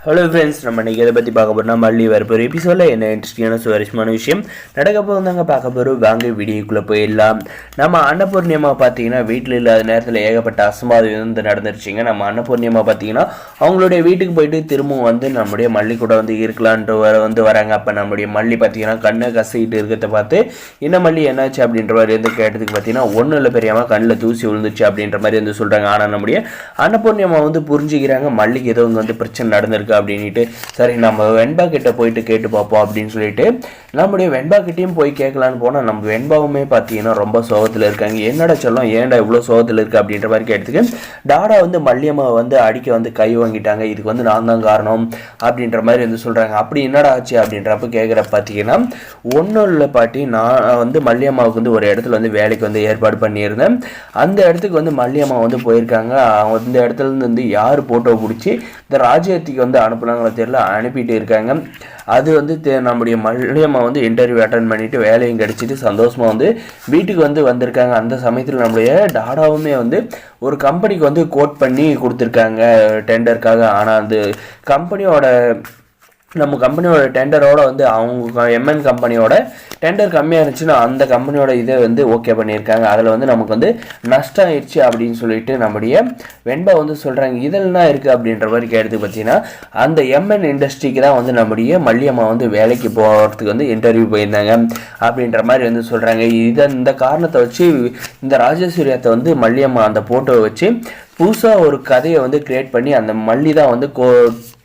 Hello friends, நம்ம இன்றைக்கி எதை பற்றி பார்க்க போகிறோம்னா மல்லி வரப்போகிற எபிசோடில் என்ன இன்ட்ரெஸ்டிங்கான சுவாரஸ்யமான விஷயம் நடக்க போகிறதாங்க பார்க்க போகிறோம். வாங்க வீடியோக்குள்ளே போயிடலாம். நம்ம அன்னபூர்ணியம்மா பார்த்தீங்கன்னா வீட்டில் இல்லாத நேரத்தில் ஏகப்பட்ட அசம்பாவிதம் வந்து நடந்துருச்சுங்க. நம்ம அன்னபூர்ணியம்மா பார்த்தீங்கன்னா அவங்களுடைய வீட்டுக்கு போயிட்டு திரும்பவும் வந்து நம்முடைய மல்லி கூட வந்து இருக்கலான்ட்டு வராங்க. அப்போ நம்முடைய மல்லி பார்த்தீங்கன்னா கண்ணை கசிக்கிட்டு இருக்கிறத பார்த்து என்ன மல்லி என்னாச்சு அப்படின்ற மாதிரி வந்து கேட்டதுக்கு பார்த்தீங்கன்னா ஒன்றும் இல்லை பெரியாமல் கண்ணில் தூசி விழுந்துச்சு அப்படின்ற மாதிரி வந்து சொல்கிறாங்க. ஆனால் நம்முடைய அன்னபூர்ணியம்மா வந்து புரிஞ்சுக்கிறாங்க மல்லிக்கு ஏதோ வந்து பிரச்சனை நடந்திருக்கு அப்படின்ட்டு. சரி, நம்ம வெண்பா கிட்ட போயிட்டு கேட்டு பார்ப்போம் அப்படின்னு சொல்லிட்டு நம்முடைய வெண்பா கிட்டையும் போய் கேட்கலான்னு போனால் நம்ம வெண்பாவுமே பார்த்தீங்கன்னா ரொம்ப சோகத்தில் இருக்காங்க. என்னடா சொல்லும், ஏன்டா இவ்வளோ சோகத்தில் இருக்குது அப்படின்ற மாதிரி கேட்டதுக்கு டாடா வந்து மல்லியம்மா வந்து அடிக்க வந்து கை வாங்கிட்டாங்க, இதுக்கு வந்து நான் தான் காரணம் அப்படின்ற மாதிரி வந்து சொல்கிறாங்க. அப்படி என்னடா ஆச்சு அப்படின்றப்ப கேட்குற பார்த்தீங்கன்னா ஒன்றும் இல்லை பாட்டி, நான் வந்து மல்லியம்மாவுக்கு வந்து ஒரு இடத்துல வந்து வேலைக்கு வந்து ஏற்பாடு பண்ணியிருந்தேன். அந்த இடத்துக்கு வந்து மல்லியம்மா வந்து போயிருக்காங்க. அந்த இடத்துல இருந்து யார் ஃபோட்டோ பிடிச்சி இந்த ராஜ்யத்துக்கு வந்து அனுப்புனாங்களோ தெரியல, அனுப்பிட்டு இருக்காங்க. அது வந்து நம்முடைய மல்லியம்மா வந்து இன்டர்வியூ அட்டன் பண்ணிட்டு வேலையும் கிடைச்சிட்டு சந்தோஷமாக வந்து வீட்டுக்கு வந்து வந்திருக்காங்க. அந்த சமயத்தில் நம்முடைய டாடாவுமே வந்து ஒரு கம்பெனிக்கு வந்து கோட் பண்ணி கொடுத்துருக்காங்க டெண்டருக்காக. ஆனால் அந்த நம்ம கம்பெனியோட டெண்டரோட வந்து அவங்க எம்என் கம்பெனியோட டெண்டர் கம்மியாக இருந்துச்சுன்னா அந்த கம்பெனியோட இதை வந்து ஓகே பண்ணியிருக்காங்க. அதில் வந்து நமக்கு வந்து நஷ்டம் ஆயிடுச்சு அப்படின்னு சொல்லிட்டு நம்முடைய வெண்பா வந்து சொல்கிறாங்க. இதெல்லாம் இருக்குது அப்படின்ற மாதிரி கேட்டதுக்கு பார்த்தீங்கன்னா அந்த எம்என் இண்டஸ்ட்ரிக்கு தான் வந்து நம்முடைய மல்லியம்மா வந்து வேலைக்கு போகிறதுக்கு வந்து இன்டர்வியூ போயிருந்தாங்க அப்படின்ற மாதிரி வந்து சொல்கிறாங்க. இந்த காரணத்தை வச்சு இந்த ராஜசூரியத்தை வந்து மல்லியம்மா அந்த ஃபோட்டோவை வச்சு புதுசாக ஒரு கதையை வந்து கிரியேட் பண்ணி அந்த மல்லி தான் வந்து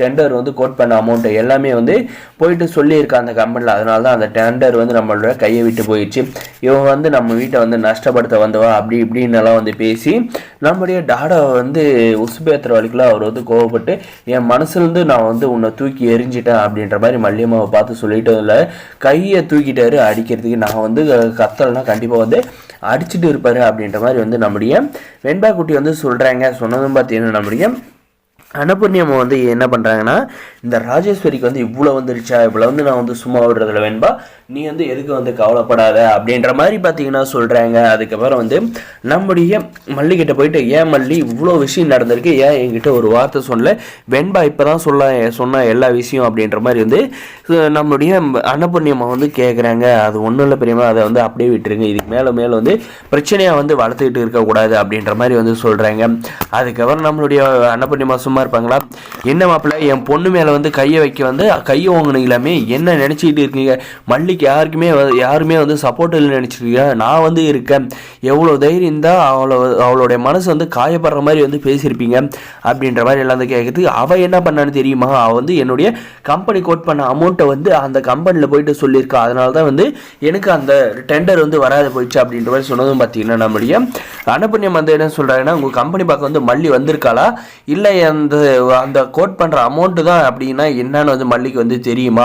டெண்டர் வந்து கோட் பண்ண அமௌண்ட்டை எல்லாமே வந்து போயிட்டு சொல்லியிருக்கா அந்த கம்பெனியில். அதனால தான் அந்த டெண்டர் வந்து நம்மளோட கையை விட்டு போயிடுச்சு. இவங்க வந்து நம்ம வீட்டை வந்து நஷ்டப்படுத்த வந்தவா அப்படி இப்படின்னெல்லாம் வந்து பேசி நம்முடைய டாடாவை வந்து உசுபேத்துற வரைக்குள்ள அவர் வந்து கோவப்பட்டு என் மனசுலேருந்து நான் வந்து உன்னை தூக்கி எரிஞ்சிட்டேன் அப்படின்ற மாதிரி மல்லியம்மாவை பார்த்து சொல்லிட்டு இல்லை கையை தூக்கிட்டாரு அடிக்கிறதுக்கு. நான் வந்து கத்தலைன்னா கண்டிப்பாக வந்து அடிச்சுட்டு இருப்பாரு அப்படின்ற மாதிரி வந்து நம்முடைய வெண்பா குட்டி வந்து சொல்கிறாங்க. சொன்னதும் பார்த்தீங்கன்னா நம்முடைய அன்னபூர்ணியம்மா வந்து என்ன பண்ணுறாங்கன்னா இந்த ராஜேஸ்வரிக்கு வந்து இவ்வளோ வந்துருச்சா, இவ்வளோ வந்து நான் வந்து சும்மா விடுறதில்ல வெண்பா, நீ வந்து எதுக்கு வந்து கவலைப்படாத அப்படின்ற மாதிரி பார்த்தீங்கன்னா சொல்கிறாங்க. அதுக்கப்புறம் வந்து நம்முடைய மல்லிகிட்ட போயிட்டு ஏன் மல்லி இவ்வளோ விஷயம் நடந்திருக்கு, ஏன் என்கிட்ட ஒரு வார்த்தை சொல்லலை, வெண்பா இப்போ தான் சொன்ன எல்லா விஷயம் அப்படின்ற மாதிரி வந்து நம்முடைய அன்னபூர்ணியம்மா வந்து கேட்குறாங்க. அது ஒன்றும் இல்லை பெரியம்மா, அதை வந்து அப்படியே விட்டுருங்க, இதுக்கு மேலே வந்து பிரச்சனையாக வந்து வளர்த்துக்கிட்டு இருக்கக்கூடாது அப்படின்ற மாதிரி வந்து சொல்கிறாங்க. அதுக்கப்புறம் நம்மளுடைய அன்னபூர்ணியம்மா சும்மா இருப்பாங்களா, என்ன மாப்பிள்ள என் பொண்ணு மேலே வந்து கையை வைக்க வந்து கையை வாங்கினீங்களாமே, என்ன நினச்சிக்கிட்டு இருக்கீங்க, மல்லிக்கு யாருமே வந்து சப்போர்ட் இல்லைன்னு நினச்சிருக்கீங்க, நான் வந்து இருக்கேன், எவ்வளோ தைரியம் இருந்தால் அவளுடைய மனசு வந்து காயப்படுற மாதிரி வந்து பேசியிருப்பீங்க அப்படின்ற மாதிரி எல்லாம் வந்து கேட்குறது. அவள் என்ன பண்ணான்னு தெரியுமா, அவள் வந்து என்னுடைய கம்பெனி கோட் பண்ண அமௌண்ட்டை வந்து அந்த கம்பெனியில் போயிட்டு சொல்லியிருக்கா, அதனால தான் வந்து எனக்கு அந்த டெண்டர் வந்து வராது போயிடுச்சு அப்படின்ற மாதிரி சொன்னதும் பார்த்தீங்கன்னா நம்முடைய அன்னபூர்ணியம் வந்து என்ன சொல்கிறாங்கன்னா உங்கள் கம்பெனி பார்க்க வந்து மல்லி வந்திருக்காளா, இல்லை அந்த கோட் பண்ணுற அமௌண்ட்டு தான் அப்படின்னா என்னன்னு வந்து மல்லிக்கு வந்து தெரியுமா,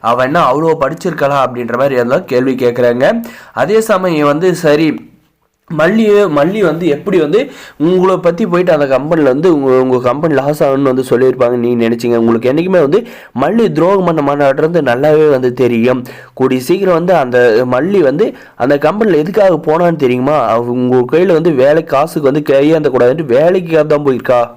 அவன் என்ன அவ்வளோ படிச்சிருக்கலாம் அப்படின்ற மாதிரி எல்லாம் கேள்வி கேட்குறாங்க. அதே சமயம் வந்து சரி மல்லி வந்து எப்படி வந்து உங்களை பற்றி போயிட்டு அந்த கம்பெனியில் வந்து உங்கள் கம்பெனி லாஸ் ஆகணும்னு வந்து சொல்லியிருப்பாங்க நீ நினச்சிங்க. உங்களுக்கு என்றைக்குமே வந்து மல்லி துரோகம் பண்ண மாட்டாடுறது நல்லாவே வந்து தெரியும். கூடிய சீக்கிரம் வந்து அந்த மல்லி வந்து அந்த கம்பெனியில் எதுக்காக போனான்னு தெரியுமா, உங்கள் கையில் வந்து வேலை காசுக்கு வந்து கையாந்த கூடாதுன்ட்டு வேலைக்காக தான் போயிருக்கா.